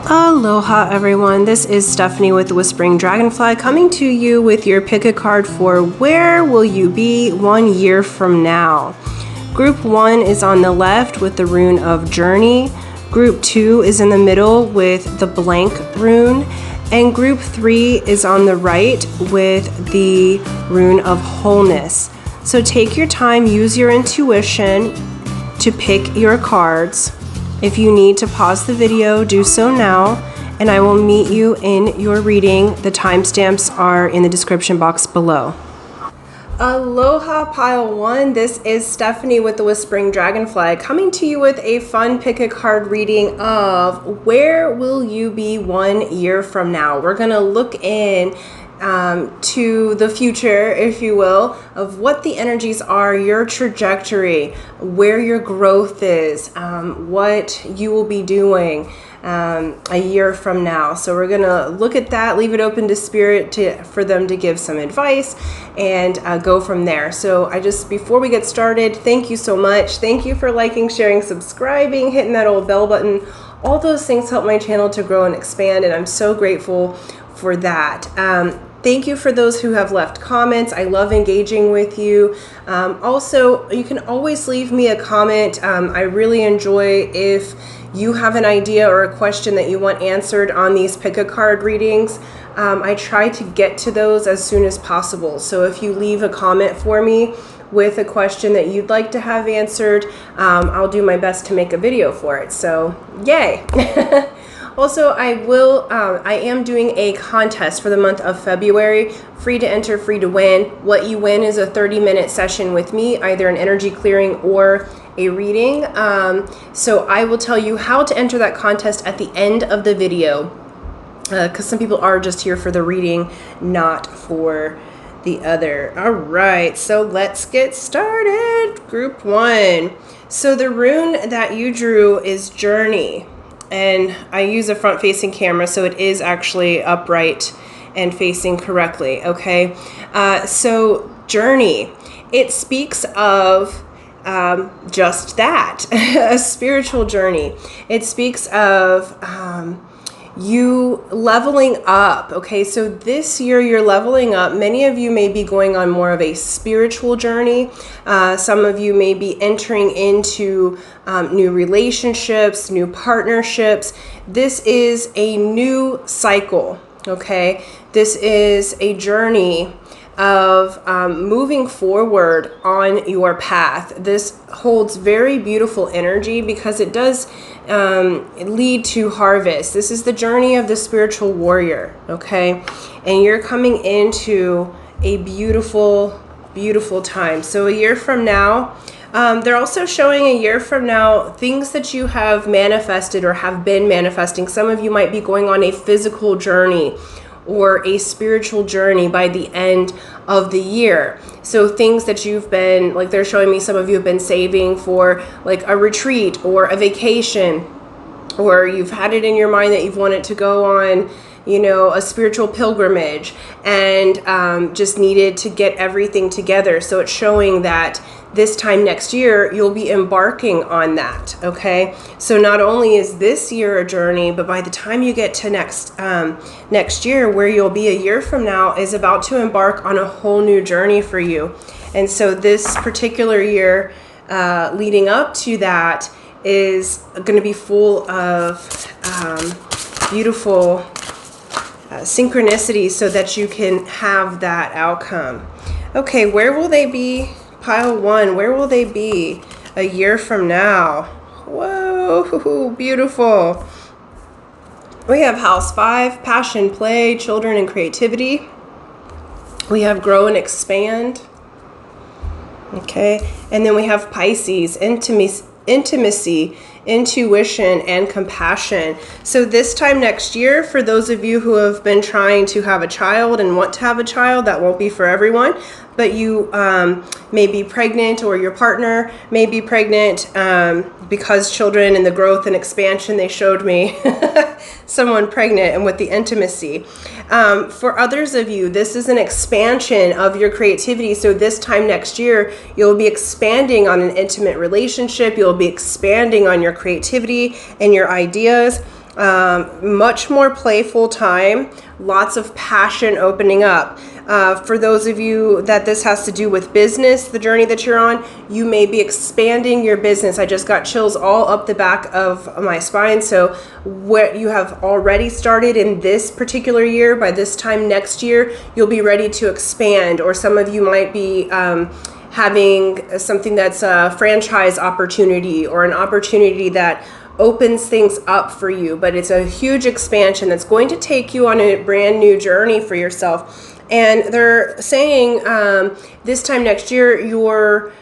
Aloha everyone, this is Stephanie with the Whispering Dragonfly coming to you with your pick a card for where will you be 1 year from now. Group 1 is on the left with the rune of journey, group 2 is in the middle with the blank rune, and group 3 is on the right with the rune of wholeness. So take your time, use your intuition to pick your cards. If you need to pause the video, do so now, and I will meet you in your reading. The timestamps are in the description box below. Aloha Pile 1, this is Stephanie with the Whispering Dragonfly coming to you with a fun pick a card reading of where will you be 1 year from now. We're going to look in to the future, if you will, of what the energies are, your trajectory, where your growth is, what you will be doing a year from now. So we're gonna look at that, leave it open to spirit for them to give some advice, and go from there. So before we get started, thank you so much. Thank you for liking, sharing, subscribing, hitting that old bell button. All those things help my channel to grow and expand, and I'm so grateful for that. Thank you for those who have left comments. I love engaging with you. Also, you can always leave me a comment. I really enjoy if you have an idea or a question that you want answered on these pick a card readings. I try to get to those as soon as possible. So if you leave a comment for me with a question that you'd like to have answered, I'll do my best to make a video for it. So yay! Also, I am doing a contest for the month of February. Free to enter, free to win. What you win is a 30-minute session with me, either an energy clearing or a reading. So I will tell you how to enter that contest at the end of the video, because some people are just here for the reading, not for the other. All right, so let's get started. Group 1. So the rune that you drew is Journey. And I use a front-facing camera, so it is actually upright and facing correctly, okay? So Journey, it speaks of just that, a spiritual journey. It speaks of you leveling up, okay? So this year you're leveling up. Many of you may be going on more of a spiritual journey. Some of you may be entering into new relationships, new partnerships. This is a new cycle, okay? This is a journey of moving forward on your path. This holds very beautiful energy because it does lead to harvest. This is the journey of the spiritual warrior, okay? And you're coming into a beautiful, beautiful time. So a year from now, they're also showing a year from now things that you have manifested or have been manifesting. Some of you might be going on a physical journey or a spiritual journey by the end of the year. So things that you've been, like they're showing me some of you have been saving for like a retreat or a vacation, or you've had it in your mind that you've wanted to go on, you know, a spiritual pilgrimage and just needed to get everything together. So it's showing that this time next year, you'll be embarking on that, okay? So not only is this year a journey, but by the time you get to next year, where you'll be a year from now, is about to embark on a whole new journey for you. And so this particular year leading up to that is going to be full of beautiful synchronicities so that you can have that outcome. Okay, where will they be? Pile 1, where will they be a year from now? Whoa, beautiful. We have House 5, passion, play, children, and creativity. We have grow and expand. Okay, and then we have Pisces, intimacy, intuition, and compassion. So this time next year, for those of you who have been trying to have a child and want to have a child, that won't be for everyone, but you may be pregnant, or your partner may be pregnant, because children and the growth and expansion, they showed me someone pregnant and with the intimacy. For others of you, this is an expansion of your creativity. So this time next year, you'll be expanding on an intimate relationship. You'll be expanding on your creativity and your ideas. Much more playful time, lots of passion opening up. For those of you that this has to do with business, the journey that you're on, you may be expanding your business. I just got chills all up the back of my spine. So what you have already started in this particular year, by this time next year, you'll be ready to expand. Or some of you might be having something that's a franchise opportunity, or an opportunity that opens things up for you, but it's a huge expansion that's going to take you on a brand new journey for yourself. And they're saying this time next year, your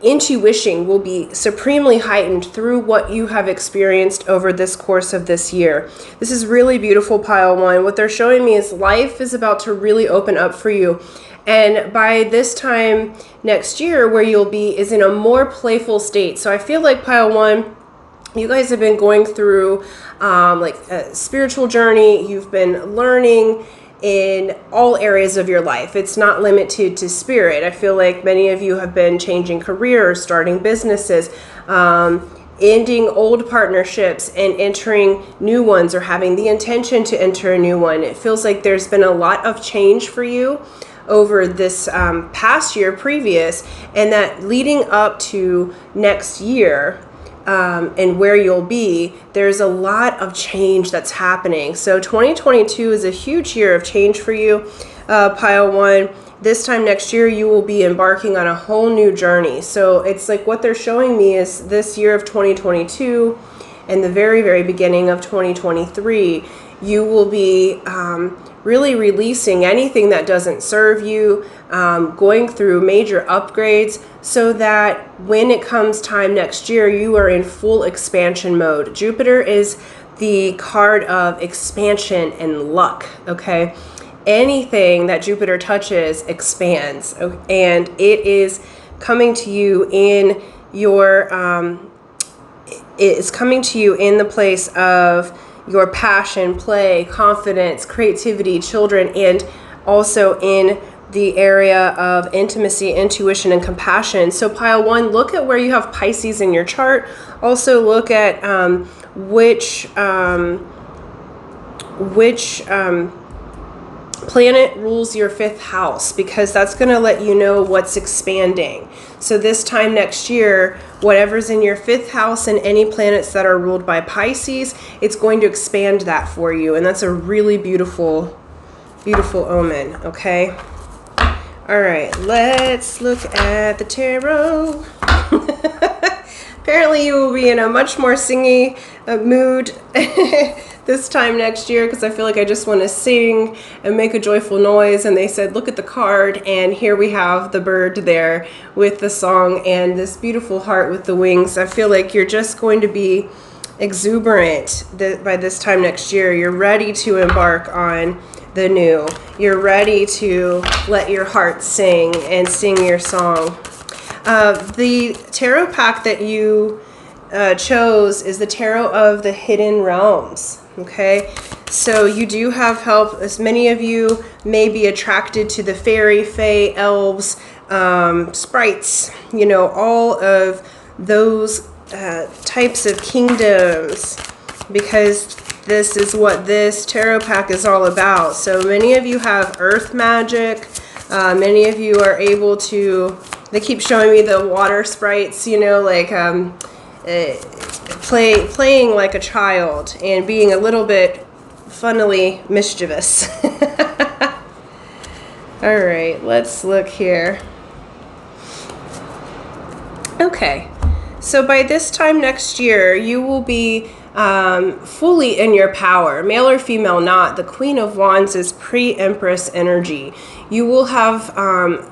intuition will be supremely heightened through what you have experienced over this course of this year. This is really beautiful, pile one. What they're showing me is life is about to really open up for you. And by this time next year, where you'll be is in a more playful state. So I feel like, pile one, you guys have been going through like a spiritual journey. You've been learning in all areas of your life. It's not limited to spirit. I feel like many of you have been changing careers, starting businesses, ending old partnerships and entering new ones, or having the intention to enter a new one. It feels like there's been a lot of change for you over this past year previous, and that leading up to next year, and where you'll be, there's a lot of change that's happening. So 2022 is a huge year of change for you, pile one. This time next year, you will be embarking on a whole new journey. So it's like what they're showing me is this year of 2022 and the very, very beginning of 2023, you will be really releasing anything that doesn't serve you, going through major upgrades, so that when it comes time next year, you are in full expansion mode. Jupiter is the card of expansion and luck, okay? Anything that Jupiter touches expands, and it is coming to you in your, it's coming to you in the place of your passion, play, confidence, creativity, children, and also in the area of intimacy, intuition, and compassion. So pile one, look at where you have Pisces in your chart. Also look at which planet rules your fifth house, because that's going to let you know what's expanding. So this time next year, whatever's in your fifth house and any planets that are ruled by Pisces, it's going to expand that for you. And that's a really beautiful, beautiful omen, okay? All right, let's look at the tarot. Apparently you will be in a much more singy mood this time next year, because I feel like I just want to sing and make a joyful noise. And they said, look at the card, and here we have the bird there with the song and this beautiful heart with the wings. I feel like you're just going to be exuberant by this time next year. You're ready to embark on the new. You're ready to let your heart sing and sing your song. The tarot pack that you chose is the Tarot of the Hidden Realms. Okay, so you do have help, as many of you may be attracted to the fairy, fae, elves, sprites, you know, all of those types of kingdoms, because this is what this tarot pack is all about. So many of you have earth magic. Many of you are able to, they keep showing me the water sprites, you know, like playing like a child and being a little bit funnily mischievous. All right, let's look here. Okay, so by this time next year, you will be fully in your power, male or female not. The Queen of Wands is pre-Empress energy. You will have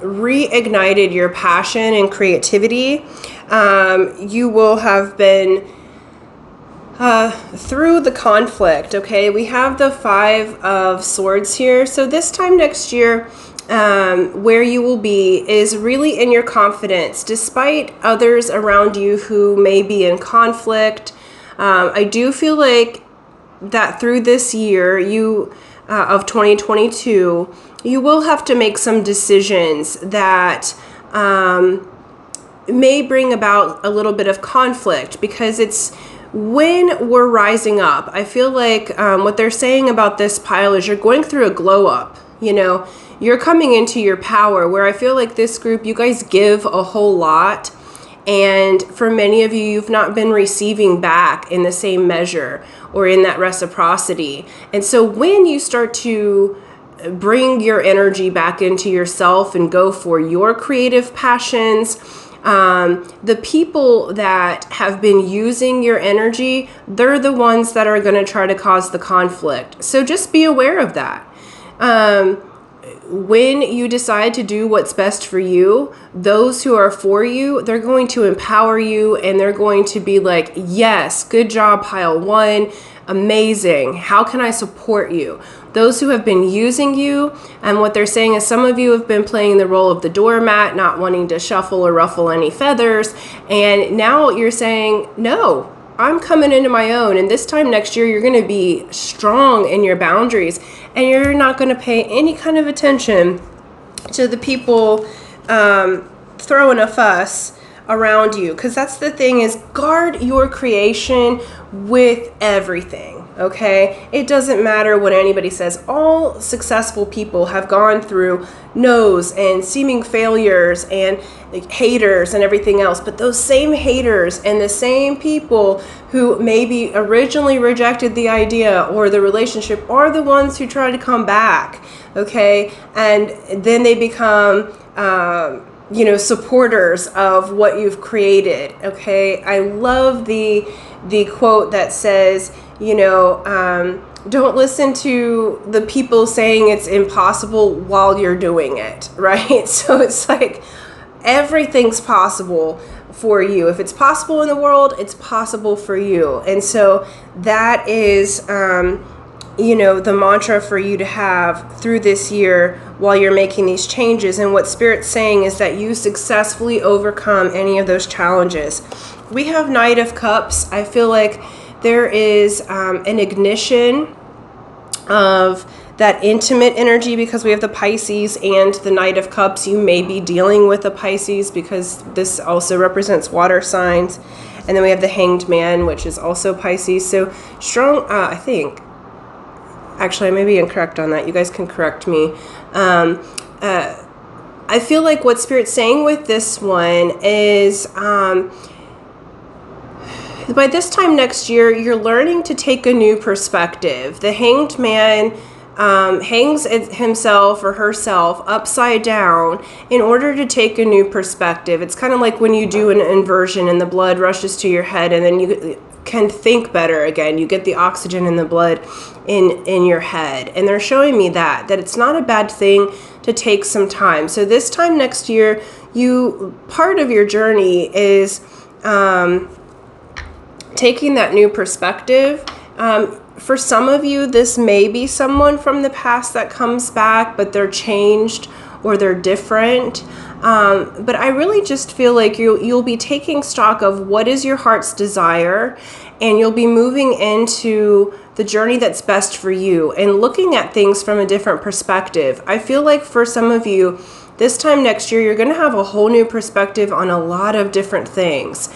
reignited your passion and creativity. You will have been through the conflict, okay? We have the Five of Swords here. So this time next year, where you will be is really in your confidence, despite others around you who may be in conflict. I do feel like that through this year, of 2022, you will have to make some decisions that may bring about a little bit of conflict, because it's when we're rising up, I feel like what they're saying about this pile is you're going through a glow up. You know, you're coming into your power, where I feel like this group, you guys give a whole lot. And for many of you, you've not been receiving back in the same measure or in that reciprocity. And so when you start to bring your energy back into yourself and go for your creative passions, the people that have been using your energy, they're the ones that are going to try to cause the conflict. So just be aware of that. When you decide to do what's best for you, those who are for you, they're going to empower you, and they're going to be like, yes, good job, pile one. Amazing. How can I support you? Those who have been using you, and what they're saying is some of you have been playing the role of the doormat, not wanting to shuffle or ruffle any feathers. And now you're saying, no, I'm coming into my own. And this time next year, you're going to be strong in your boundaries, and you're not going to pay any kind of attention to the people throwing a fuss around you. Because that's the thing, is guard your creation with everything. Okay, it doesn't matter what anybody says. All successful people have gone through no's and seeming failures and haters and everything else. But those same haters and the same people who maybe originally rejected the idea or the relationship are the ones who try to come back. Okay, and then they become supporters of what you've created. Okay, I love the quote that says, don't listen to the people saying it's impossible while you're doing it, right? So it's like everything's possible for you. If it's possible in the world, it's possible for you. And so that is, the mantra for you to have through this year while you're making these changes. And what Spirit's saying is that you successfully overcome any of those challenges. We have Knight of Cups. I feel like there is an ignition of that intimate energy because we have the Pisces and the Knight of Cups. You may be dealing with a Pisces because this also represents water signs. And then we have the Hanged Man, which is also Pisces. So strong, I think. Actually, I may be incorrect on that. You guys can correct me. I feel like what Spirit's saying with this one is by this time next year, you're learning to take a new perspective. The Hanged Man hangs himself or herself upside down in order to take a new perspective. It's kind of like when you do an inversion and the blood rushes to your head, and then you can think better again. You get the oxygen in the blood in your head. And they're showing me that it's not a bad thing to take some time. So this time next year, part of your journey is taking that new perspective. For some of you, this may be someone from the past that comes back, but they're changed or they're different. But I really just feel like you'll be taking stock of what is your heart's desire, and you'll be moving into the journey that's best for you and looking at things from a different perspective. I feel like for some of you, this time next year, you're going to have a whole new perspective on a lot of different things.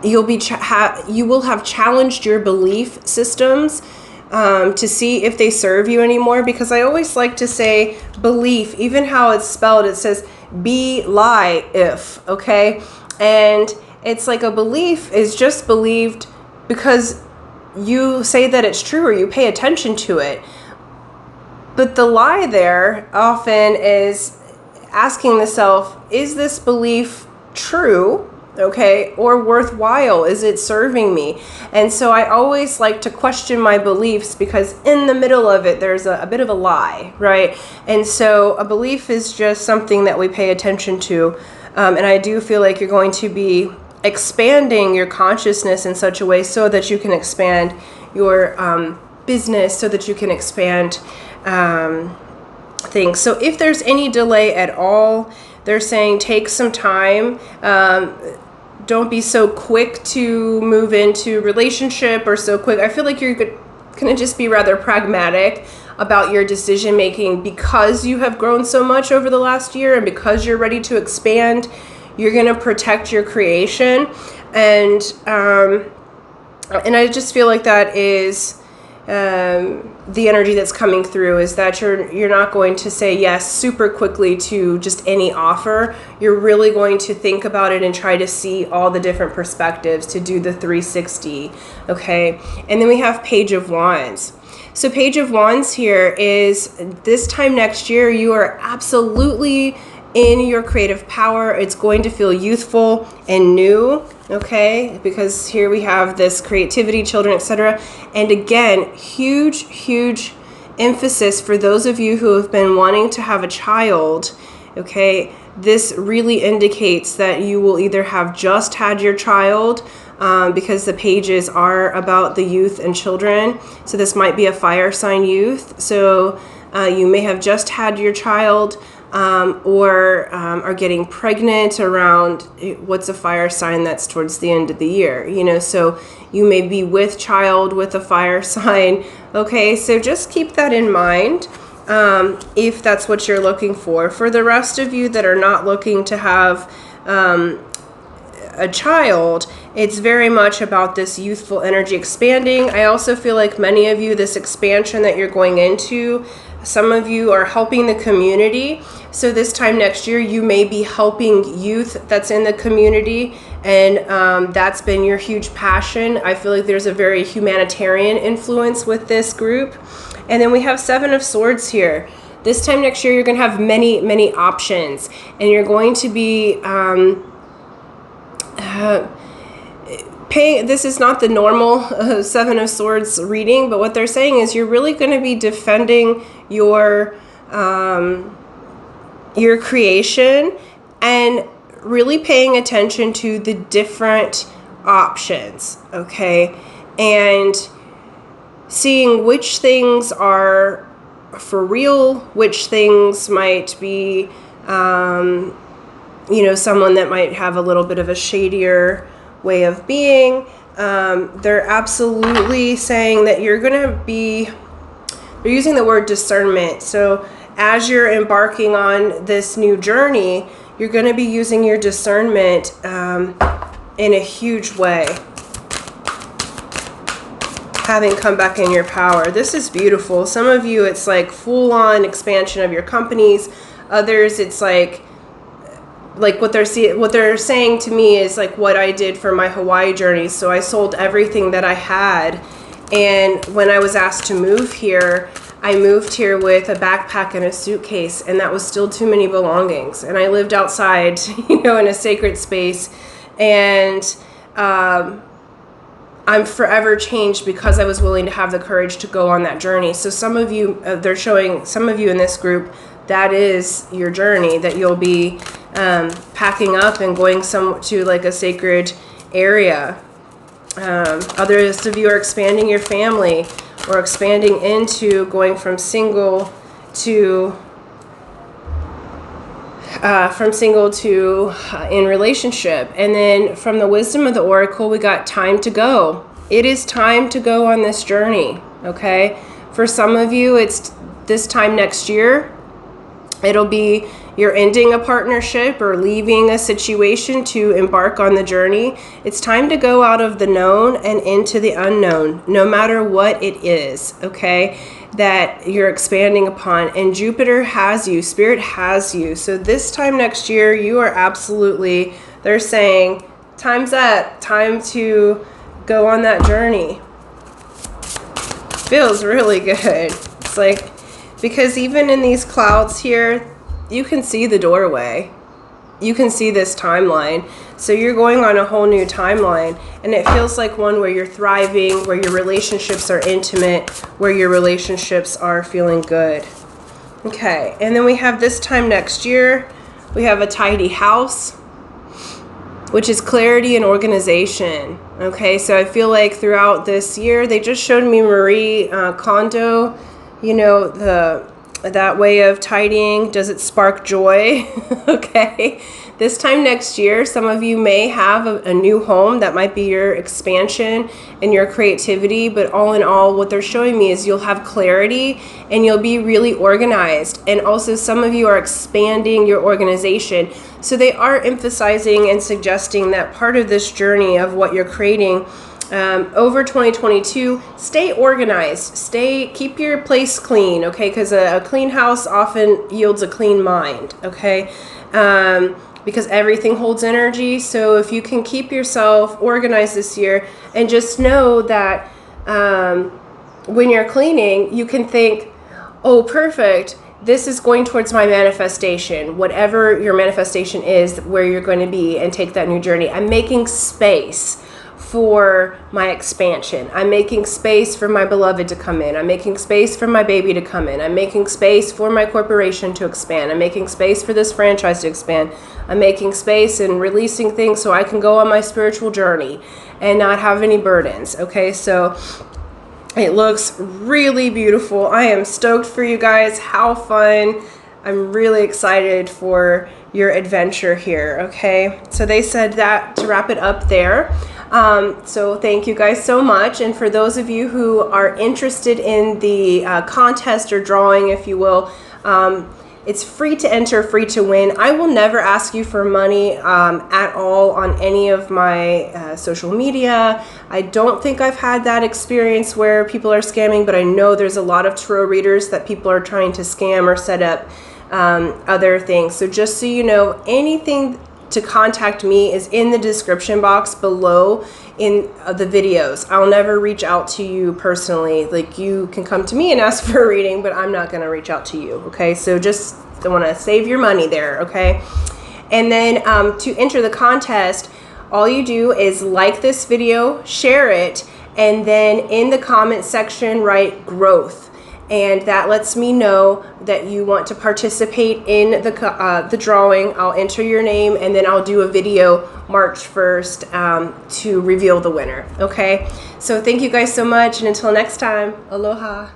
You will have challenged your belief systems to see if they serve you anymore, because I always like to say belief, even how it's spelled, it says be-lie-if, okay? And it's like a belief is just believed because you say that it's true or you pay attention to it. But the lie there often is asking the self, is this belief true? Okay, or worthwhile? Is it serving me? And so I always like to question my beliefs, because in the middle of it, there's a bit of a lie, right? And so a belief is just something that we pay attention to. And I do feel like you're going to be expanding your consciousness in such a way so that you can expand your business, so that you can expand things. So if there's any delay at all, they're saying take some time. Don't be so quick to move into relationship or so quick. I feel like you're going to just be rather pragmatic about your decision making, because you have grown so much over the last year and because you're ready to expand. You're going to protect your creation. And I just feel like that is the energy that's coming through, is that you're not going to say yes super quickly to just any offer. You're really going to think about it and try to see all the different perspectives to do the 360. Okay. And then we have Page of Wands. So Page of Wands here is, this time next year, you are absolutely in your creative power. It's going to feel youthful and new, okay? Because here we have this creativity, children, etc. And again, huge emphasis for those of you who have been wanting to have a child, okay? This really indicates that you will either have just had your child, because the pages are about the youth and children. So this might be a fire sign youth. So you may have just had your child, or are getting pregnant around, what's a fire sign that's towards the end of the year, you know, so you may be with child with a fire sign. Okay, so just keep that in mind, if that's what you're looking for. For the rest of you that are not looking to have a child, it's very much about this youthful energy expanding. I also feel like many of you, this expansion that you're going into, some of you are helping the community. So this time next year, you may be helping youth that's in the community, and that's been your huge passion. I feel like there's a very humanitarian influence with this group. And then we have Seven of Swords here. This time next year, you're going to have many options, and you're going to be this is not the normal Seven of Swords reading, but what they're saying is you're really going to be defending your creation and really paying attention to the different options, okay? And seeing which things are for real, which things might be, you know, someone that might have a little bit of a shadier way of being. They're absolutely saying that you're going to be, they're using the word discernment. So as you're embarking on this new journey, you're going to be using your discernment in a huge way. Having come back in your power. This is beautiful. Some of you, it's like full-on expansion of your companies. Others, it's like what they're saying to me is like what I did for my Hawaii journey. So I sold everything that I had, and when I was asked to move here, I moved here with a backpack and a suitcase, and that was still too many belongings. And I lived outside, you know, in a sacred space, and I'm forever changed because I was willing to have the courage to go on that journey. So some of you, they're showing some of you in this group, that is your journey, that you'll be packing up and going to like a sacred area. Others of you are expanding your family, or expanding into going from single to in relationship. And then from the wisdom of the oracle, we got time to go. It is time to go on this journey. Okay, for some of you, it's this time next year. It'll be you're ending a partnership or leaving a situation to embark on the journey. It's time to go out of the known and into the unknown, no matter what it is, okay, that you're expanding upon. And Jupiter has you, Spirit has you. So this time next year, you are absolutely, they're saying, time's up, time to go on that journey. Feels really good. It's like, because even in these clouds here, you can see the doorway. You can see this timeline. So you're going on a whole new timeline, and it feels like one where you're thriving, where your relationships are intimate, where your relationships are feeling good. Okay, and then we have this time next year, we have a tidy house, which is clarity and organization. Okay, so I feel like throughout this year, they just showed me Marie Kondo, you know, that way of tidying. Does it spark joy? Okay, This time next year, some of you may have a new home that might be your expansion and your creativity, but all in all, what they're showing me is you'll have clarity and you'll be really organized. And also some of you are expanding your organization. So they are emphasizing and suggesting that part of this journey of what you're creating over 2022, stay organized, keep your place clean, okay? Because a clean house often yields a clean mind, okay? Because everything holds energy. So if you can keep yourself organized this year, and just know that when you're cleaning, you can think, oh, perfect, this is going towards my manifestation, whatever your manifestation is, where you're going to be, and take that new journey. I'm making space for my expansion. I'm making space for my beloved to come in. I'm making space for my baby to come in. I'm making space for my corporation to expand. I'm making space for this franchise to expand. I'm making space and releasing things so I can go on my spiritual journey and not have any burdens. Okay, so it looks really beautiful. I am stoked for you guys. How fun. I'm really excited for your adventure here. Okay, so they said that to wrap it up there. So thank you guys so much. And for those of you who are interested in the contest or drawing, if you will, it's free to enter, free to win. I will never ask you for money at all on any of my social media. I don't think I've had that experience where people are scamming, but I know there's a lot of tarot readers that people are trying to scam or set up other things. So just so you know, anything to contact me is in the description box below in the videos. I'll never reach out to you personally. Like, you can come to me and ask for a reading, but I'm not going to reach out to you. Okay, so just don't want to save your money there. Okay, and then to enter the contest, all you do is like this video, share it, and then in the comment section write growth. And that lets me know that you want to participate in the drawing. I'll enter your name, and then I'll do a video March 1st to reveal the winner. Okay, so thank you guys so much, and until next time, aloha.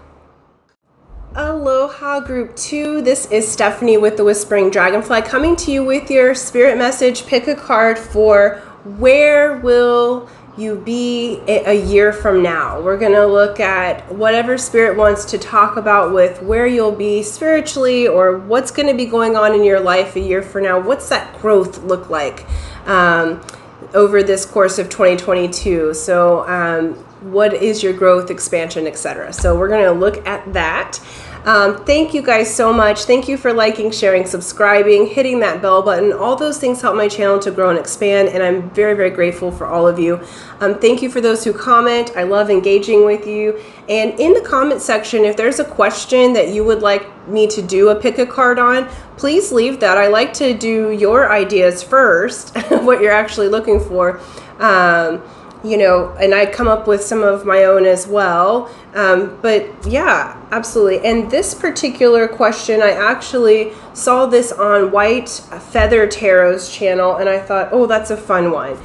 Aloha Group 2, this is Stephanie with the Whispering Dragonfly coming to you with your spirit message. Pick a card for where will you be a year from now. We're going to look at whatever spirit wants to talk about with where you'll be spiritually, or what's going to be going on in your life a year from now. What's that growth look like over this course of 2022? So what is your growth, expansion, etc.? So we're going to look at that. Thank you guys so much. Thank you for liking, sharing, subscribing, hitting that bell button. All those things help my channel to grow and expand, and I'm very, very grateful for all of you. Thank you for those who comment. I love engaging with you. And in the comment section, if there's a question that you would like me to do a pick a card on, please leave that. I like to do your ideas first, what you're actually looking for. You know, and I come up with some of my own as well. But yeah, absolutely. And this particular question, I actually saw this on White Feather Tarot's channel, and I thought, oh, that's a fun one.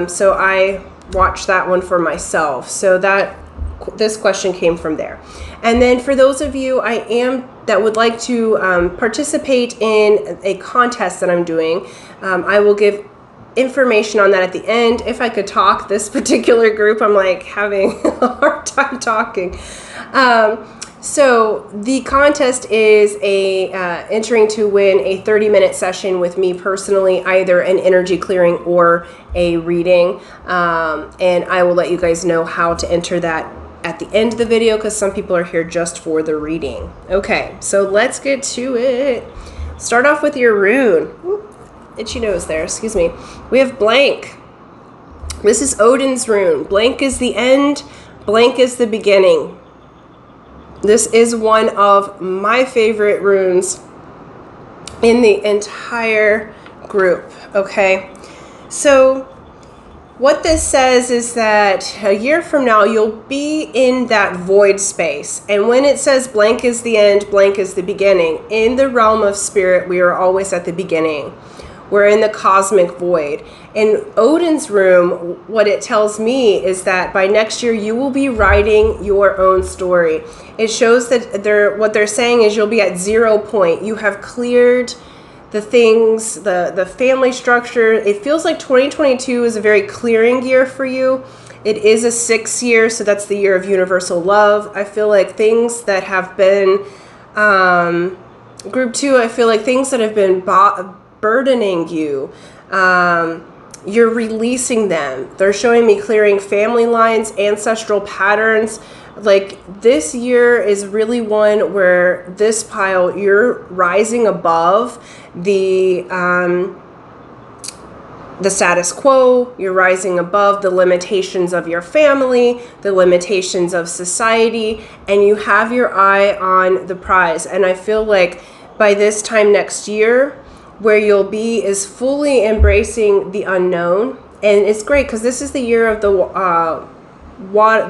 So I watched that one for myself. So this question came from there. And then for those of you that would like to participate in a contest that I'm doing, I will give information on that at the end. If I could talk, this particular group, I'm like having a hard time talking. So the contest is entering to win a 30-minute session with me personally, either an energy clearing or a reading. And I will let you guys know how to enter that at the end of the video, because some people are here just for the reading. Okay, so let's get to it. Start off with your rune. Oop. Itchy nose there, excuse me. We have blank. This is Odin's rune. Blank is the end, blank is the beginning. This is one of my favorite runes in the entire group, okay? So what this says is that a year from now, you'll be in that void space. And when it says blank is the end, blank is the beginning, in the realm of spirit, we are always at the beginning. We're in the cosmic void. In Odin's rune, what it tells me is that by next year, you will be writing your own story. It shows that what they're saying is you'll be at 0 point. You have cleared the things, the family structure. It feels like 2022 is a very clearing year for you. It is a 6 year, so that's the year of universal love. I feel like things that have been, group 2, I feel like things that have been burdening you, you're releasing them. They're showing me clearing family lines, ancestral patterns. Like this year is really one where this pile, you're rising above the status quo. You're rising above the limitations of your family, the limitations of society, and you have your eye on the prize. And I feel like by this time next year, where you'll be is fully embracing the unknown. And it's great because this is the year of the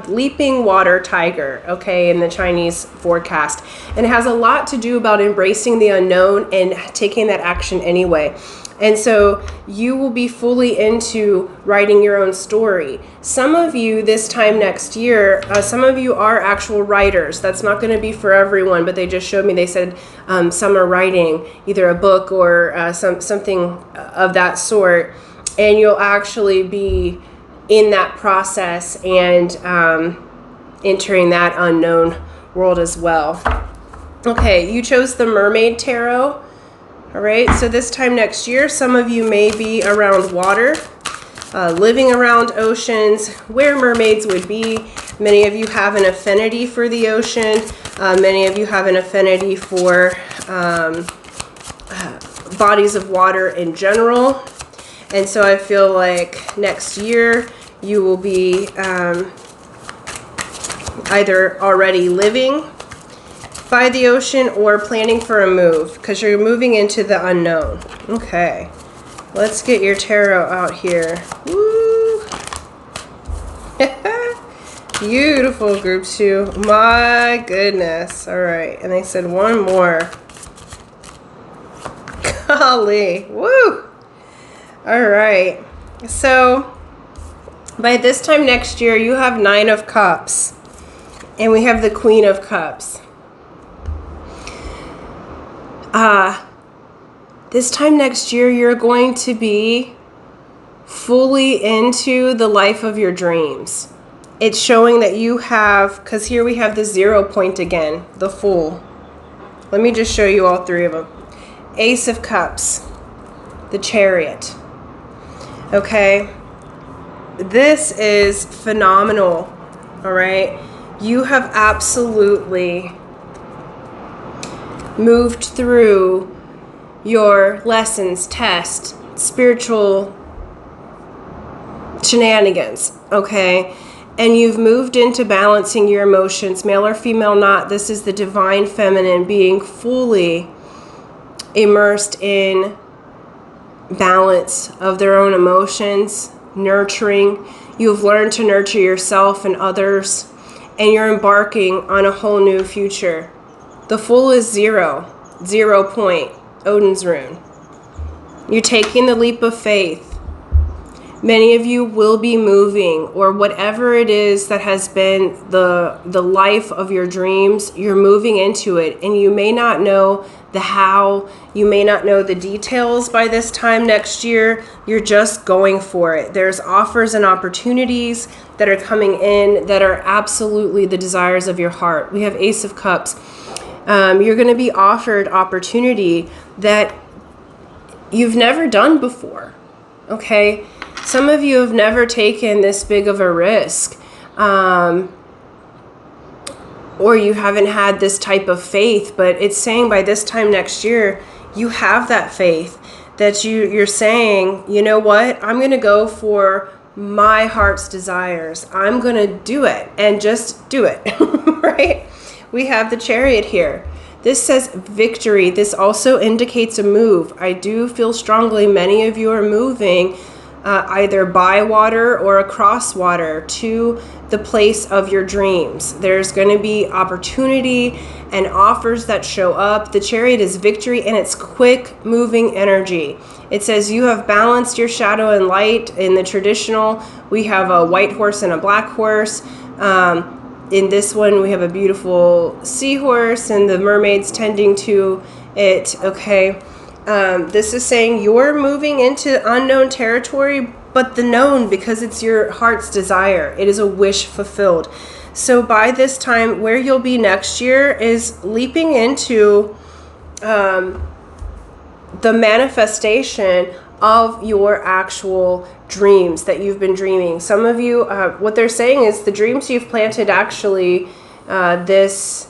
leaping water tiger, okay, in the Chinese forecast. And it has a lot to do about embracing the unknown and taking that action anyway. And so you will be fully into writing your own story. Some of you this time next year, some of you are actual writers. That's not going to be for everyone, but they just showed me, they said some are writing either a book or something of that sort. And you'll actually be in that process and entering that unknown world as well. Okay, you chose the Mermaid Tarot. All right, so this time next year, some of you may be around water, living around oceans, where mermaids would be. Many of you have an affinity for the ocean. Many of you have an affinity for bodies of water in general. And so I feel like next year you will be either already living by the ocean or planning for a move because you're moving into the unknown. Okay, let's get your tarot out here. Woo! Beautiful, group 2. My goodness. All right, and they said one more. Golly. Woo! All right, so by this time next year, you have 9 of Cups, and we have the Queen of Cups. This time next year, you're going to be fully into the life of your dreams. It's showing that you have, because here we have the 0 point again, the Fool. Let me just show you all 3 of them. Ace of Cups, the Chariot. Okay, this is phenomenal. All right, you have absolutely moved through your lessons, tests, spiritual shenanigans, okay? And you've moved into balancing your emotions, male or female not. This is the divine feminine being fully immersed in balance of their own emotions, nurturing. You've learned to nurture yourself and others, and you're embarking on a whole new future. The Fool is 0 point, Odin's rune. You're taking the leap of faith. Many of you will be moving, or whatever it is that has been the life of your dreams, you're moving into it, and you may not know the how, you may not know the details by this time next year. You're just going for it. There's offers and opportunities that are coming in that are absolutely the desires of your heart. We have Ace of Cups. You're going to be offered opportunity that you've never done before, okay? Some of you have never taken this big of a risk, or you haven't had this type of faith, but it's saying by this time next year, you have that faith that you're saying, you know what, I'm going to go for my heart's desires. I'm going to do it and just do it, right? We have the Chariot here. This says victory. This also indicates a move. I do feel strongly many of you are moving either by water or across water to the place of your dreams. There's going to be opportunity and offers that show up. The Chariot is victory, and it's quick moving energy. It says you have balanced your shadow and light. In the traditional, we have a white horse and a black horse. In this one, we have a beautiful seahorse and the mermaids tending to it, okay? This is saying you're moving into unknown territory, but the known, because it's your heart's desire. It is a wish fulfilled. So by this time, where you'll be next year is leaping into the manifestation of your actual dreams that you've been dreaming. Some of you, what they're saying is the dreams you've planted actually this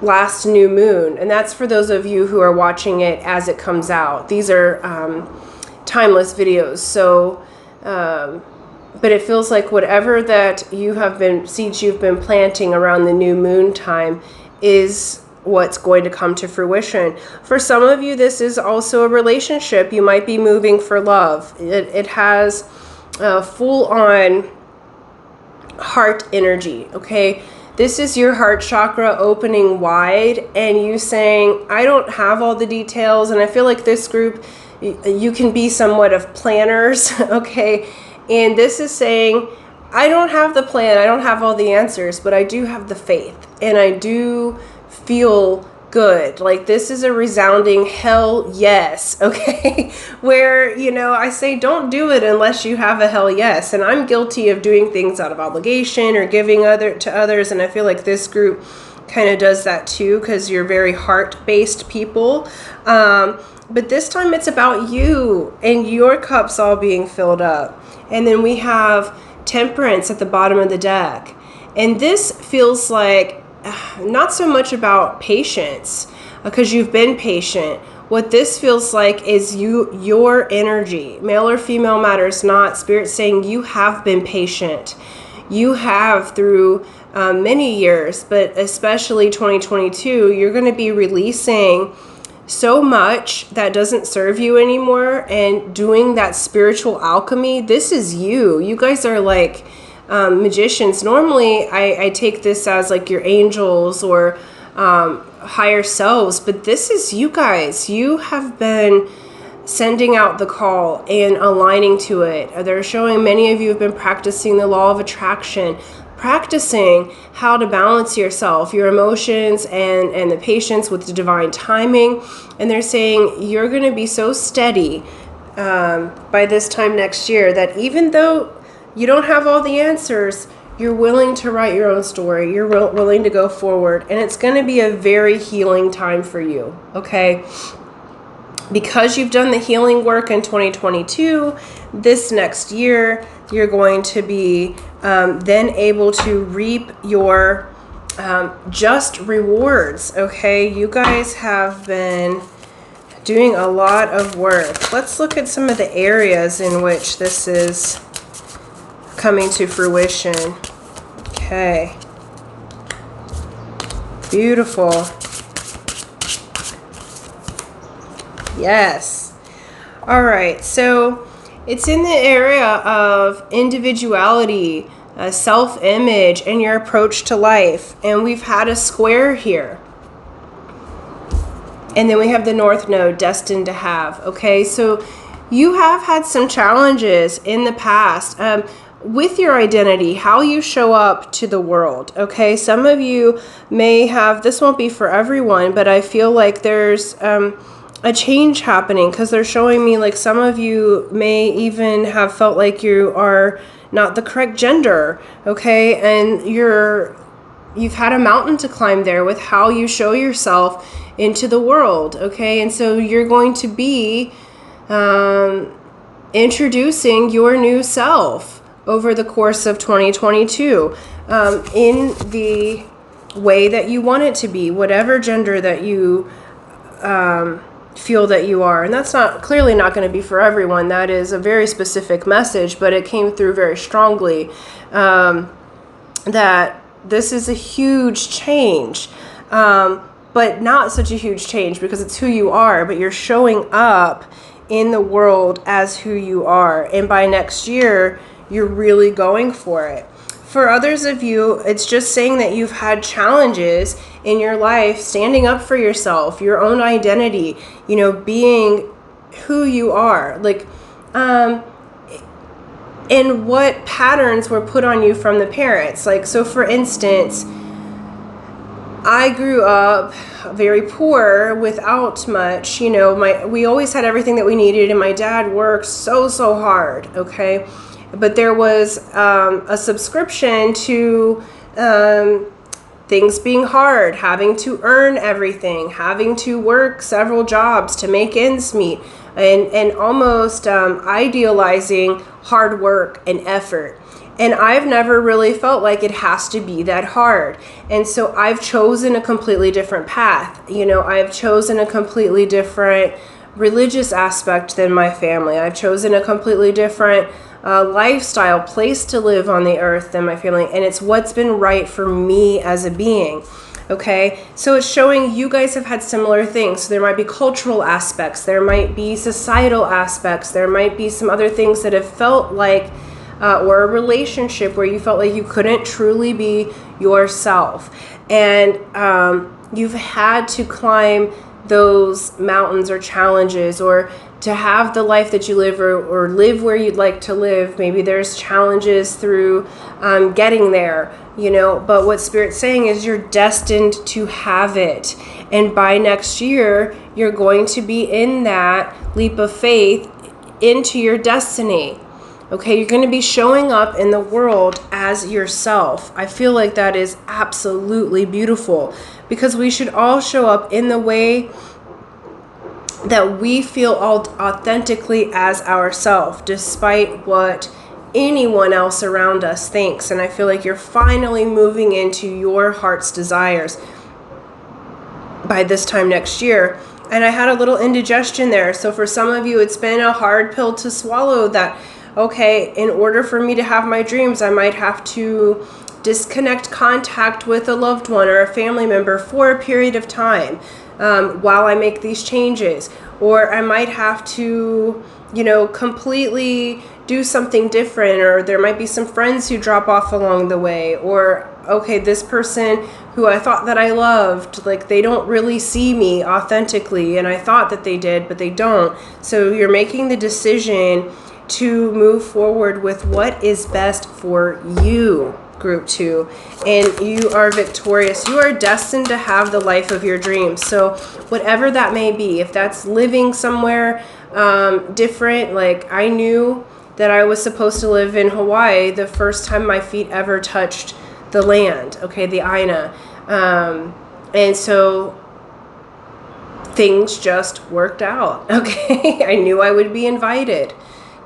last new moon, and that's for those of you who are watching it as it comes out. These are timeless videos, so but it feels like whatever that you have been, seeds you've been planting around the new moon time, is what's going to come to fruition. For some of you, this is also a relationship. You might be moving for love. It has full on heart energy, okay? This is your heart chakra opening wide and you saying, I don't have all the details. And I feel like this group, you can be somewhat of planners, okay? And this is saying, I don't have the plan, I don't have all the answers, but I do have the faith and I do feel good. Like this is a resounding hell yes, okay? Where, you know, I say don't do it unless you have a hell yes. And I'm guilty of doing things out of obligation or giving to others. And I feel like this group kind of does that too, because you're very heart-based people. But this time it's about you and your cups all being filled up. And then we have Temperance at the bottom of the deck. And this feels like not so much about patience, because you've been patient. What this feels like is your energy, male or female matters not. Spirit saying you have been patient. You have through many years, but especially 2022, you're going to be releasing so much that doesn't serve you anymore and doing that spiritual alchemy. This is you. You guys are like magicians. Normally I take this as like your angels or higher selves, but this is you guys. You have been sending out the call and aligning to it. They're showing many of you have been practicing the law of attraction, practicing how to balance yourself, your emotions and the patience with the divine timing. And they're saying you're going to be so steady by this time next year that even though you don't have all the answers, you're willing to write your own story. You're willing to go forward. And it's going to be a very healing time for you, okay? Because you've done the healing work in 2022, this next year, you're going to be then able to reap your just rewards, okay? You guys have been doing a lot of work. Let's look at some of the areas in which this is coming to fruition. Okay. Beautiful. Yes. All right. So it's in the area of individuality, self-image, and your approach to life. And we've had a square here. And then we have the North Node, destined to have. Okay. So you have had some challenges in the past. With your identity, how you show up to the world, okay? Some of you may have, this won't be for everyone, but I feel like there's a change happening because they're showing me like some of you may even have felt like you are not the correct gender, okay? And you've had a mountain to climb there with how you show yourself into the world, okay? And so you're going to be introducing your new self over the course of 2022 in the way that you want it to be, whatever gender that you feel that you are. And that's clearly not going to be for everyone. That is a very specific message, but it came through very strongly that this is a huge change, but not such a huge change because it's who you are, but you're showing up in the world as who you are. And by next year, you're really going for it. For others of you, it's just saying that you've had challenges in your life, standing up for yourself, your own identity, you know, being who you are. Like, and what patterns were put on you from the parents. Like, so for instance, I grew up very poor without much, we always had everything that we needed, and my dad worked so hard, okay? But there was a subscription to things being hard, having to earn everything, having to work several jobs to make ends meet, and almost idealizing hard work and effort. And I've never really felt like it has to be that hard. And so I've chosen a completely different path. I've chosen a completely different religious aspect than my family. I've chosen a completely different lifestyle, place to live on the earth than my family. And it's what's been right for me as a being. Okay, so it's showing you guys have had similar things. So there might be cultural aspects, there might be societal aspects, there might be some other things that have felt like or a relationship where you felt like you couldn't truly be yourself. And you've had to climb those mountains or challenges, or to have the life that you live, or live where you'd like to live. Maybe there's challenges through getting there, but what Spirit's saying is you're destined to have it. And by next year, you're going to be in that leap of faith into your destiny. Okay, you're going to be showing up in the world as yourself. I feel like that is absolutely beautiful, because we should all show up in the way that we feel authentically as ourselves, despite what anyone else around us thinks. And I feel like you're finally moving into your heart's desires by this time next year. And I had a little indigestion there. So for some of you, it's been a hard pill to swallow that, okay, in order for me to have my dreams, I might have to disconnect contact with a loved one or a family member for a period of time while I make these changes. Or I might have to, completely do something different, or there might be some friends who drop off along the way, or, okay, this person who I thought that I loved, like they don't really see me authentically, and I thought that they did, but they don't. So you're making the decision to move forward with what is best for you, group 2, and you are victorious. You are destined to have the life of your dreams. So whatever that may be, if that's living somewhere different, like I knew that I was supposed to live in Hawaii the first time my feet ever touched the land, okay, the Aina, and so things just worked out, okay. I knew I would be invited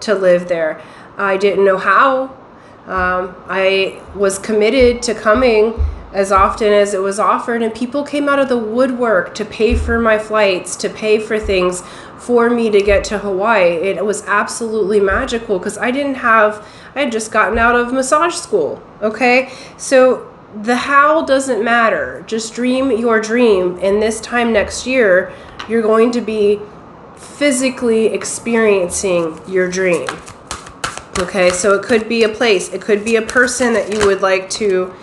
to live there. I didn't know how. I was committed to coming as often as it was offered, and people came out of the woodwork to pay for my flights, to pay for things for me to get to Hawaii. It was absolutely magical, because I had just gotten out of massage school, okay? So the how doesn't matter. Just dream your dream, and this time next year, you're going to be physically experiencing your dream. Okay, so it could be a place, it could be a person that you would like to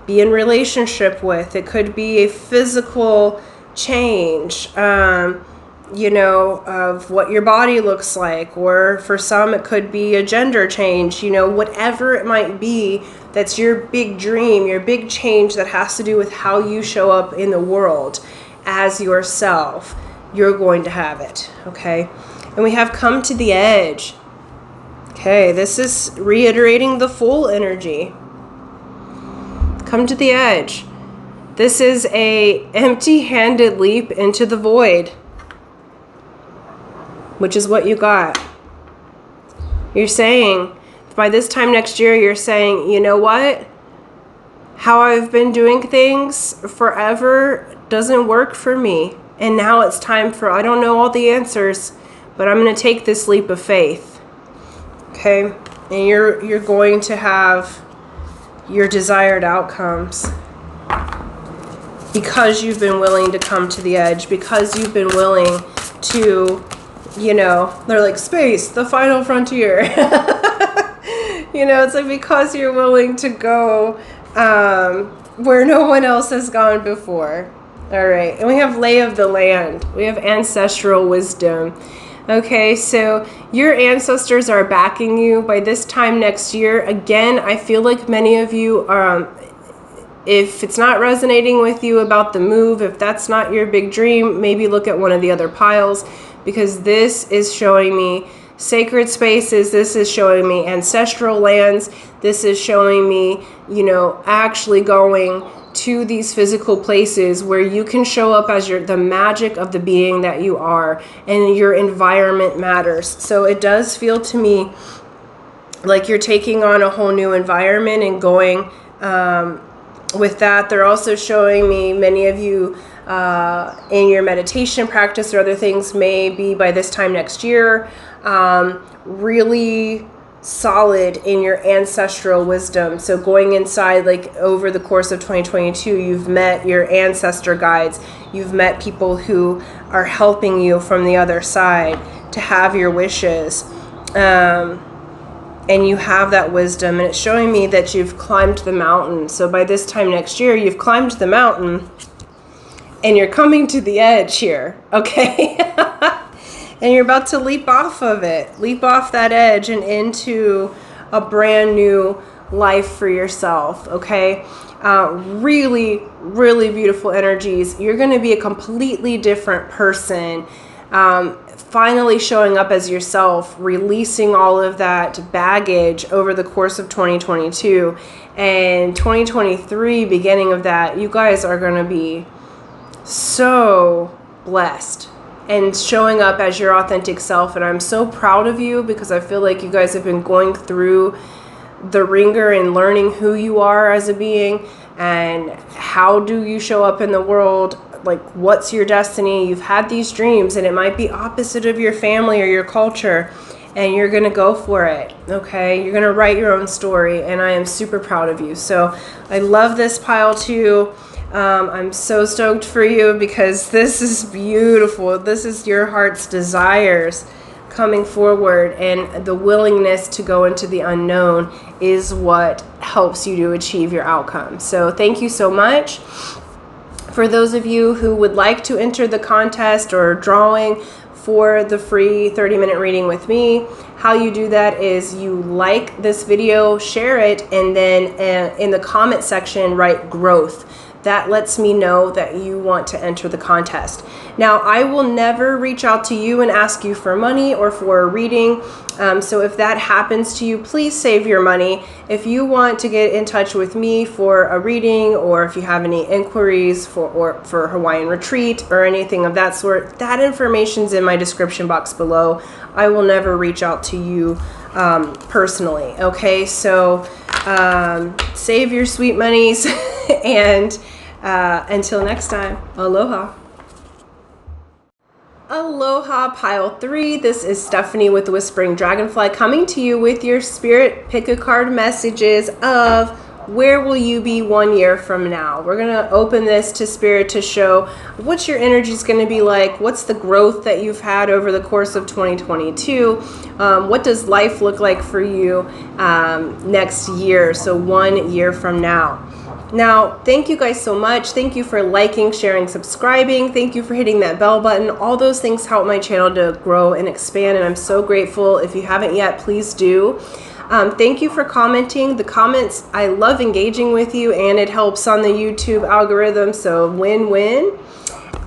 be in relationship with. It could be a physical change, of what your body looks like, or for some it could be a gender change, whatever it might be. That's your big dream, your big change that has to do with how you show up in the world as yourself. You're going to have it, okay? And we have come to the edge. Okay, this is reiterating the full energy. Come to the edge. This is a empty-handed leap into the void, which is what you got. You're saying, by this time next year, you're saying, you know what? How I've been doing things forever doesn't work for me. And now it's time for, I don't know all the answers, but I'm going to take this leap of faith. Okay? And you're going to have your desired outcomes. Because you've been willing to come to the edge, because you've been willing to, they're like, space, the final frontier. It's like, because you're willing to go where no one else has gone before. All right, and we have lay of the land. We have ancestral wisdom. Okay, so your ancestors are backing you by this time next year. Again, I feel like many of you are, if it's not resonating with you about the move, if that's not your big dream, maybe look at one of the other piles, because this is showing me sacred spaces. This is showing me ancestral lands. This is showing me, you know, actually going to these physical places where you can show up as the magic of the being that you are, and your environment matters. So it does feel to me like you're taking on a whole new environment and going with that. They're also showing me many of you in your meditation practice or other things may be by this time next year really solid in your ancestral wisdom. So going inside, like over the course of 2022, you've met your ancestor guides. You've met people who are helping you from the other side to have your wishes. And you have that wisdom, and it's showing me that you've climbed the mountain. So by this time next year, you've climbed the mountain and you're coming to the edge here, okay? And you're about to leap off of it, leap off that edge and into a brand new life for yourself, okay? Really, really beautiful energies. You're going to be a completely different person, finally showing up as yourself, releasing all of that baggage over the course of 2022. And 2023, beginning of that, you guys are going to be so blessed and showing up as your authentic self. And I'm so proud of you, because I feel like you guys have been going through the ringer and learning who you are as a being and how do you show up in the world. Like, what's your destiny? You've had these dreams, and it might be opposite of your family or your culture, and you're going to go for it, okay? You're going to write your own story, and I am super proud of you. So I love this pile too. I'm so stoked for you, because this is beautiful. This is your heart's desires coming forward, and the willingness to go into the unknown is what helps you to achieve your outcome. So thank you so much. For those of you who would like to enter the contest or drawing for the free 30-minute reading with me, how you do that is you like this video, share it, and then in the comment section write growth. That lets me know that you want to enter the contest. Now, I will never reach out to you and ask you for money or for a reading. So if that happens to you, please save your money. If you want to get in touch with me for a reading, or if you have any inquiries for Hawaiian retreat or anything of that sort, that information's in my description box below. I will never reach out to you personally. Okay, so save your sweet monies and until next time, aloha. Aloha, pile 3. This is Stephanie with the Whispering Dragonfly, coming to you with your spirit pick-a-card messages of where will you be 1 year from now. We're going to open this to spirit to show what your energy is going to be like, what's the growth that you've had over the course of 2022, what does life look like for you next year, so 1 year from now. Now, thank you guys so much. Thank you for liking, sharing, subscribing. Thank you for hitting that bell button. All those things help my channel to grow and expand, and I'm so grateful. If you haven't yet, please do. Thank you for commenting. The comments, I love engaging with you, and it helps on the YouTube algorithm, so win-win.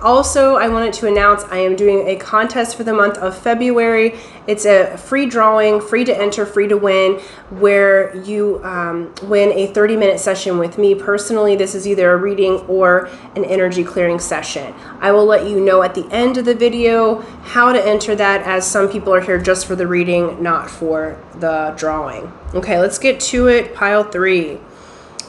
Also, I wanted to announce I am doing a contest for the month of February. It's a free drawing, free to enter, free to win, where you win a 30-minute session with me personally. This is either a reading or an energy clearing session. I will let you know at the end of the video how to enter that, as some people are here just for the reading, not for the drawing. Okay, let's get to it. Pile 3.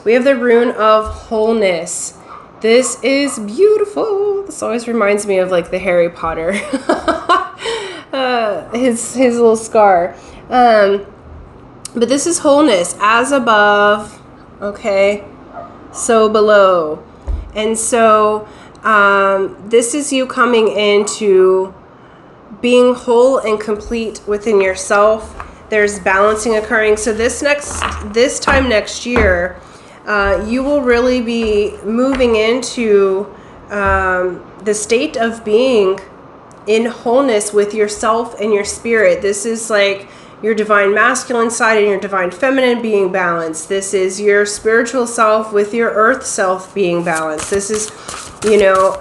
We have the rune of wholeness. This is beautiful. This always reminds me of like the Harry Potter, his little scar. But this is wholeness, as above, okay, so below. And so this is you coming into being whole and complete within yourself. There's balancing occurring. So this time next year, you will really be moving into the state of being in wholeness with yourself and your spirit. This is like your divine masculine side and your divine feminine being balanced. This is your spiritual self with your earth self being balanced. This is, you know,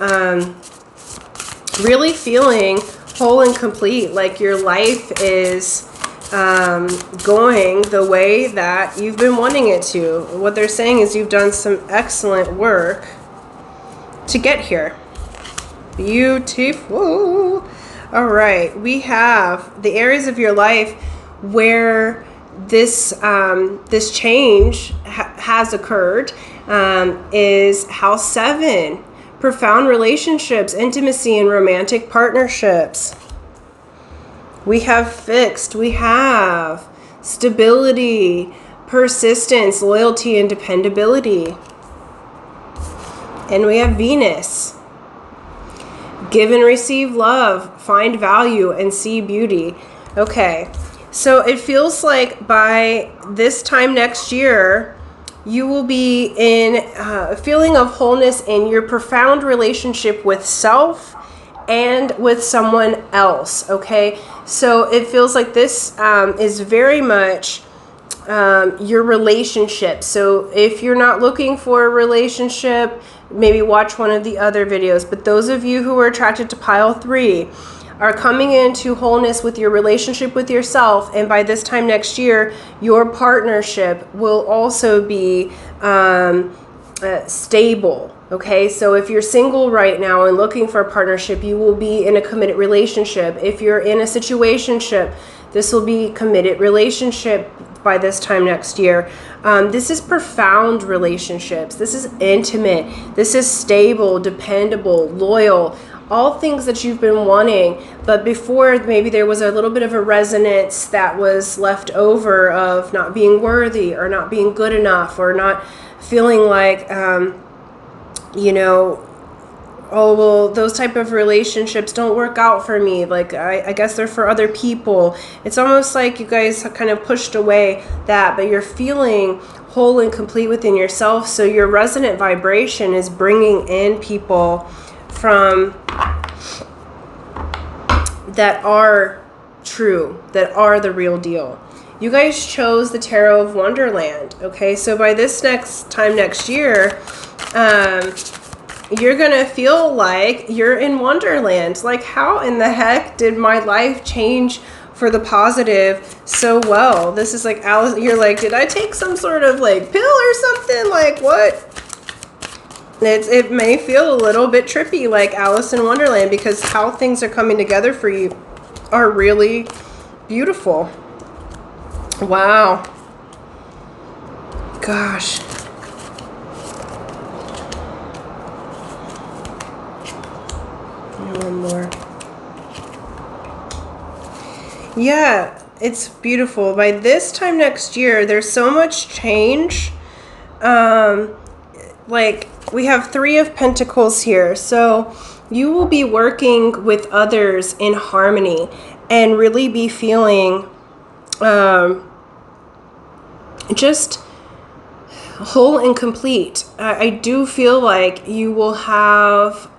really feeling whole and complete, like your life is going the way that you've been wanting it to. What they're saying is you've done some excellent work to get here. Beautiful. All right, we have the areas of your life where this this change has occurred. Is house 7, profound relationships, intimacy, and romantic partnerships. We have fixed, we have stability, persistence, loyalty, and dependability. And we have Venus. Give and receive love, find value, and see beauty. Okay, so it feels like by this time next year, you will be in a feeling of wholeness in your profound relationship with self and with someone else, okay? So it feels like this is very much your relationship. So if you're not looking for a relationship, maybe watch one of the other videos. But those of you who are attracted to pile 3 are coming into wholeness with your relationship with yourself. And by this time next year, your partnership will also be stable. Okay, so if you're single right now and looking for a partnership, you will be in a committed relationship. If you're in a situationship, this will be committed relationship by this time next year. This is profound relationships. This is intimate. This is stable, dependable, loyal, all things that you've been wanting. But before, maybe there was a little bit of a resonance that was left over of not being worthy or not being good enough or not feeling like, you know, oh, well, those type of relationships don't work out for me. Like, I guess they're for other people. It's almost like you guys have kind of pushed away that, but you're feeling whole and complete within yourself. So your resonant vibration is bringing in people from that are true, that are the real deal. You guys chose the Tarot of Wonderland. Okay, so by this time next year, you're gonna feel like you're in Wonderland. Like, how in the heck did my life change for the positive so well? This is like Alice. You're like, did I take some sort of like pill or something? Like, what? It may feel a little bit trippy, like Alice in Wonderland, because how things are coming together for you are really beautiful. Wow. Gosh. One more. Yeah, it's beautiful. By this time next year, there's so much change. Like, we have 3 of Pentacles here. So you will be working with others in harmony and really be feeling just whole and complete. I do feel like you will have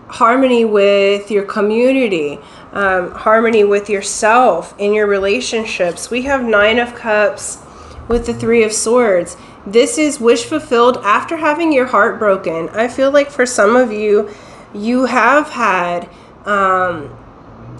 harmony with your community, harmony with yourself in your relationships. We have 9 of Cups with the 3 of Swords. This is wish fulfilled after having your heart broken. I feel like for some of you, you have had a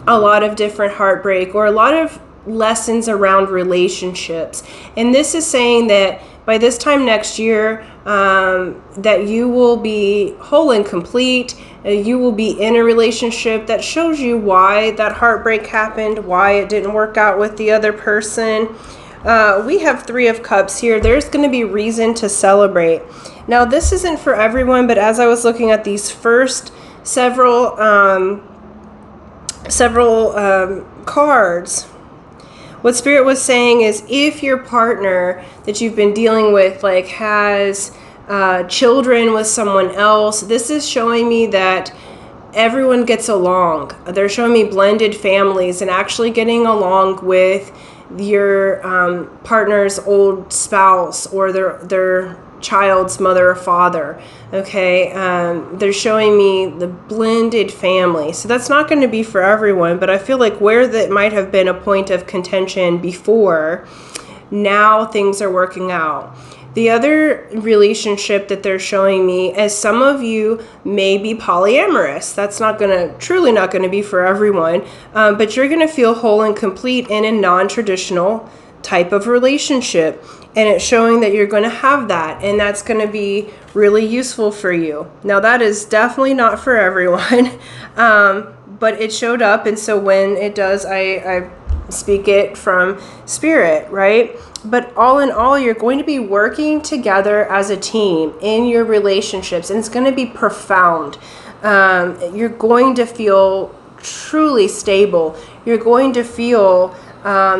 lot of different heartbreak or a lot of lessons around relationships. And this is saying that by this time next year, that you will be whole and complete. You will be in a relationship that shows you why that heartbreak happened, why it didn't work out with the other person. We have 3 of Cups here. There's going to be reason to celebrate. Now, this isn't for everyone, but as I was looking at these first several cards, what Spirit was saying is if your partner that you've been dealing with like has children with someone else, this is showing me that everyone gets along. They're showing me blended families and actually getting along with your partner's old spouse or their child's mother or father. Okay, they're showing me the blended family. So that's not going to be for everyone, but I feel like where that might have been a point of contention before, now things are working out. The other relationship that they're showing me is some of you may be polyamorous. That's truly not going to be for everyone, but you're going to feel whole and complete in a non-traditional type of relationship. And it's showing that you're going to have that, and that's going to be really useful for you. Now, that is definitely not for everyone, but it showed up, and so when it does, I speak it from spirit, right? But all in all, you're going to be working together as a team in your relationships, and it's going to be profound. You're going to feel truly stable. You're going to feel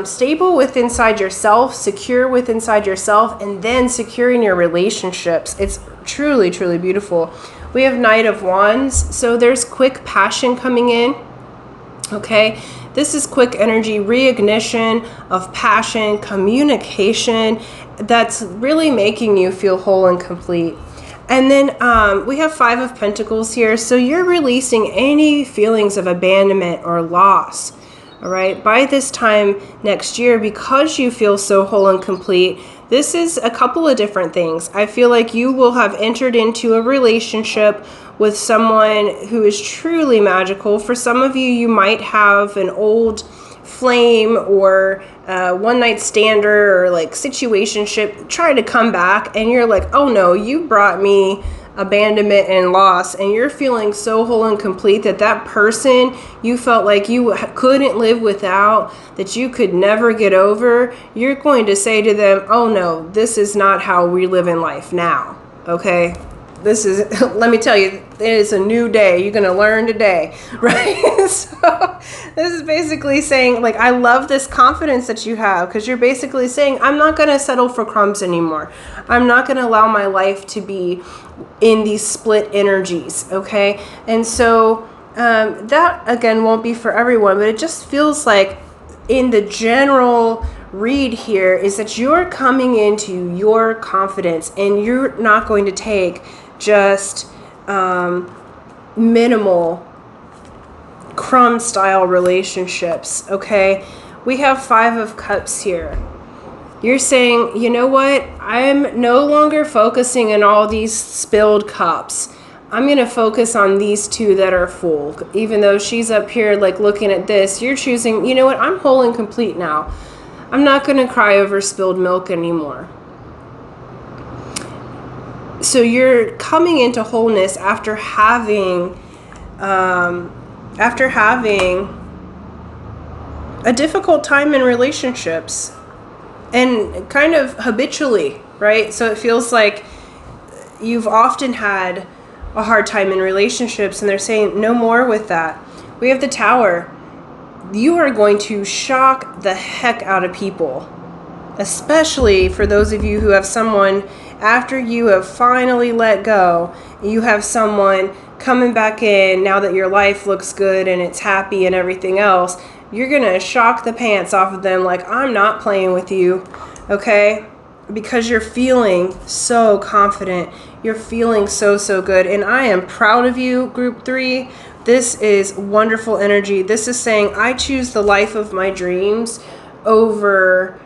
stable within inside yourself, secure within inside yourself, and then secure in your relationships. It's truly, truly beautiful. We have Knight of Wands, so there's quick passion coming in. Okay, this is quick energy, reignition of passion, communication that's really making you feel whole and complete. And then we have Five of Pentacles here, so you're releasing any feelings of abandonment or loss. All right, by this time next year, because you feel so whole and complete, this is a couple of different things. I feel like you will have entered into a relationship with someone who is truly magical. For some of you, you might have an old flame or one night stander or like situationship try to come back, and you're like, oh no, you brought me abandonment and loss, and you're feeling so whole and complete that person you felt like you couldn't live without, that you could never get over, you're going to say to them, oh no, this is not how we live in life now. Okay, this is, let me tell you, it is a new day. You're going to learn today, right? So this is basically saying, like, I love this confidence that you have, because you're basically saying, I'm not going to settle for crumbs anymore. I'm not going to allow my life to be in these split energies, okay? And so that, again, won't be for everyone, but it just feels like in the general read here is that you're coming into your confidence, and you're not going to take just minimal crumb style relationships, okay? We have Five of Cups here. You're saying, you know what? I'm no longer focusing on all these spilled cups. I'm going to focus on these two that are full. Even though she's up here like looking at this, you're choosing, you know what? I'm whole and complete now. I'm not going to cry over spilled milk anymore. So you're coming into wholeness after having a difficult time in relationships, and kind of habitually, right? So it feels like you've often had a hard time in relationships, and they're saying no more with that. We have the Tower. You are going to shock the heck out of people, especially for those of you who have someone, after you have finally let go, you have someone coming back in now that your life looks good and it's happy and everything else. You're going to shock the pants off of them, like, I'm not playing with you, okay? Because you're feeling so confident. You're feeling so, so good. And I am proud of you, Group 3. This is wonderful energy. This is saying, I choose the life of my dreams over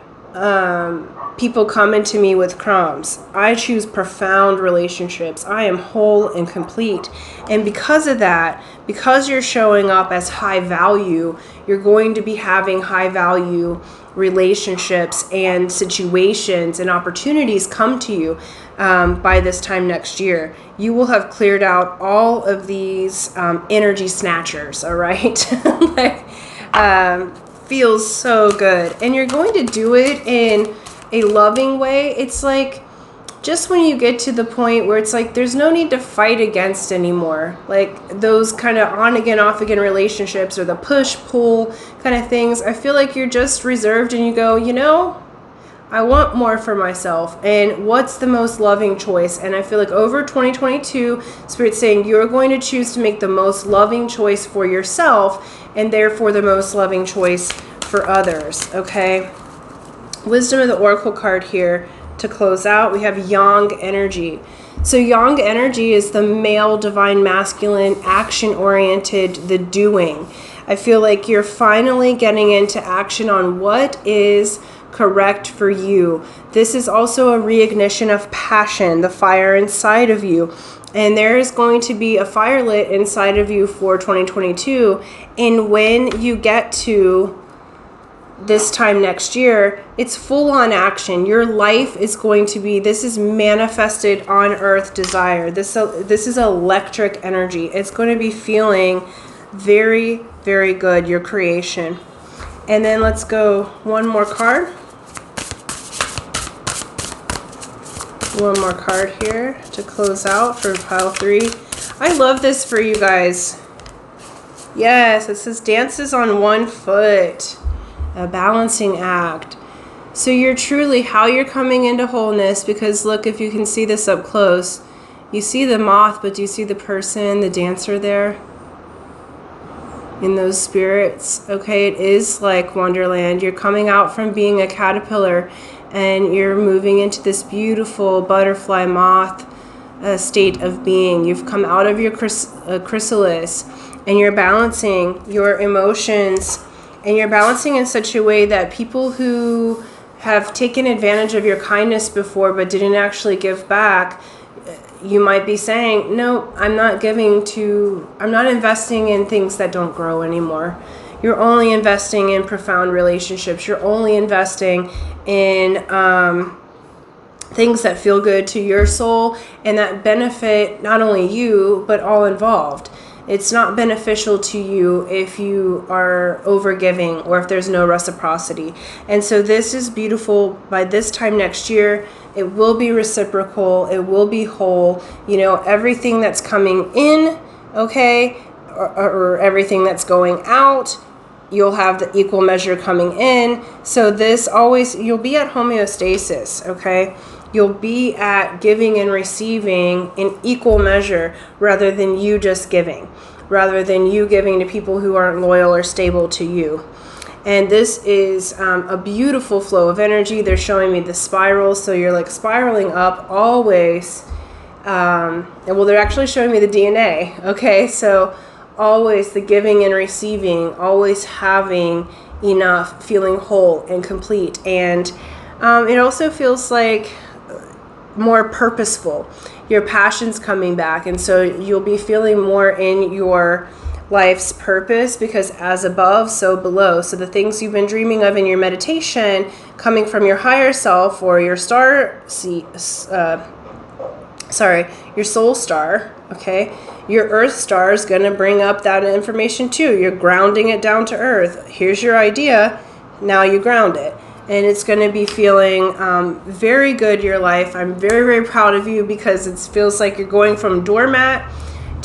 people coming to me with crumbs. I choose profound relationships. I am whole and complete. And because of that, because you're showing up as high value, you're going to be having high value relationships and situations and opportunities come to you by this time next year. You will have cleared out all of these energy snatchers, all right? Like, feels so good. And you're going to do it in a loving way. It's like, just when you get to the point where it's like there's no need to fight against anymore, like those kind of on again off again relationships or the push pull kind of things, I feel like you're just reserved and you go, you know, I want more for myself, and what's the most loving choice? And I feel like over 2022, Spirit's saying you're going to choose to make the most loving choice for yourself, and therefore the most loving choice for others, okay? Wisdom of the Oracle card here. to close out, we have yang energy. So yang energy is the male, divine, masculine, action-oriented, the doing. I feel like you're finally getting into action on what is correct for you. This is also a reignition of passion, the fire inside of you. And there is going to be a fire lit inside of you for 2022. And when you get to this time next year, it's full on action. Your life is going to be, this is manifested on earth desire. This is electric energy. It's going to be feeling very, very good, your creation. And then let's go one more card. One more card here to close out for pile 3. I love this for you guys. Yes, it says dances on one foot. A balancing act. So you're truly how you're coming into wholeness, because look, if you can see this up close, you see the moth, but do you see the person, the dancer there? In those spirits, okay, it is like Wonderland. You're coming out from being a caterpillar and you're moving into this beautiful butterfly moth state of being. You've come out of your chrysalis and you're balancing your emotions, and you're balancing in such a way that people who have taken advantage of your kindness before but didn't actually give back, you might be saying, no, I'm not investing in things that don't grow anymore. You're only investing in profound relationships. You're only investing in things that feel good to your soul and that benefit not only you, but all involved. It's not beneficial to you if you are overgiving or if there's no reciprocity. And so this is beautiful. By this time next year, it will be reciprocal. It will be whole. You know, everything that's coming in, okay, or everything that's going out, you'll have the equal measure coming in. So this always, you'll be at homeostasis, okay? You'll be at giving and receiving in equal measure rather than you just giving, rather than you giving to people who aren't loyal or stable to you. And this is a beautiful flow of energy. They're showing me the spiral. So you're like spiraling up always. And well, they're actually showing me the DNA. Okay, so always the giving and receiving, always having enough, feeling whole and complete. And it also feels like more purposeful. Your passion's coming back, and so you'll be feeling more in your life's purpose, because as above, so below. So the things you've been dreaming of in your meditation coming from your higher self or your your soul star, okay? Your earth star is going to bring up that information too. You're grounding it down to earth. Here's your idea. Now you ground it. And it's going to be feeling very good, your life. I'm very, very proud of you, because it feels like you're going from doormat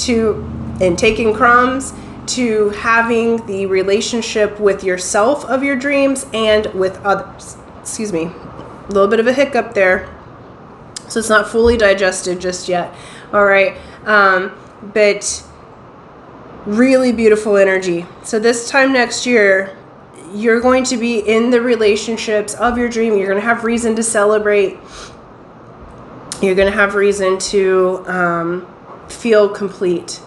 and taking crumbs to having the relationship with yourself of your dreams and with others. Excuse me. A little bit of a hiccup there. So it's not fully digested just yet. All right. But really beautiful energy. So this time next year, you're going to be in the relationships of your dream. You're going to have reason to celebrate. You're going to have reason to feel complete.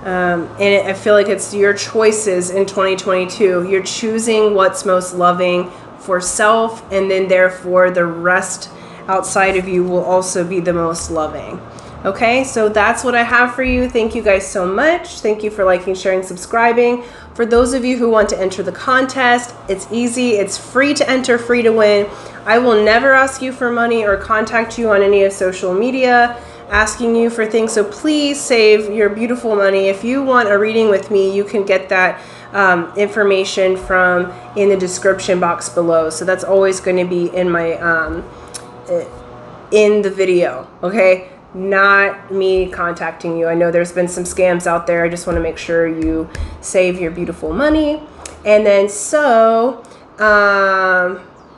And I feel like it's your choices in 2022. You're choosing what's most loving for self, and then therefore the rest outside of you will also be the most loving. Okay, so that's what I have for you. Thank you guys so much. Thank you for liking, sharing, subscribing. For those of you who want to enter the contest, it's easy. It's free to enter, free to win. I will never ask you for money or contact you on any of social media asking you for things. So please save your beautiful money. If you want a reading with me, you can get that information from in the description box below. So that's always going to be in my in the video. Okay. Not me contacting you. I know there's been some scams out there. I just want to make sure you save your beautiful money. And then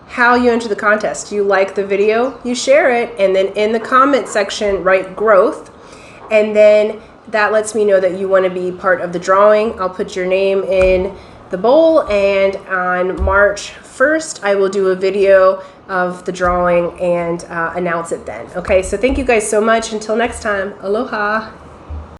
how you enter the contest. You like the video, you share it, and then in the comment section write growth, and then that lets me know that you want to be part of the drawing. I'll put your name in the bowl, and on March 1st I will do a video of the drawing and announce it then. Okay, so thank you guys so much. Until next time, aloha.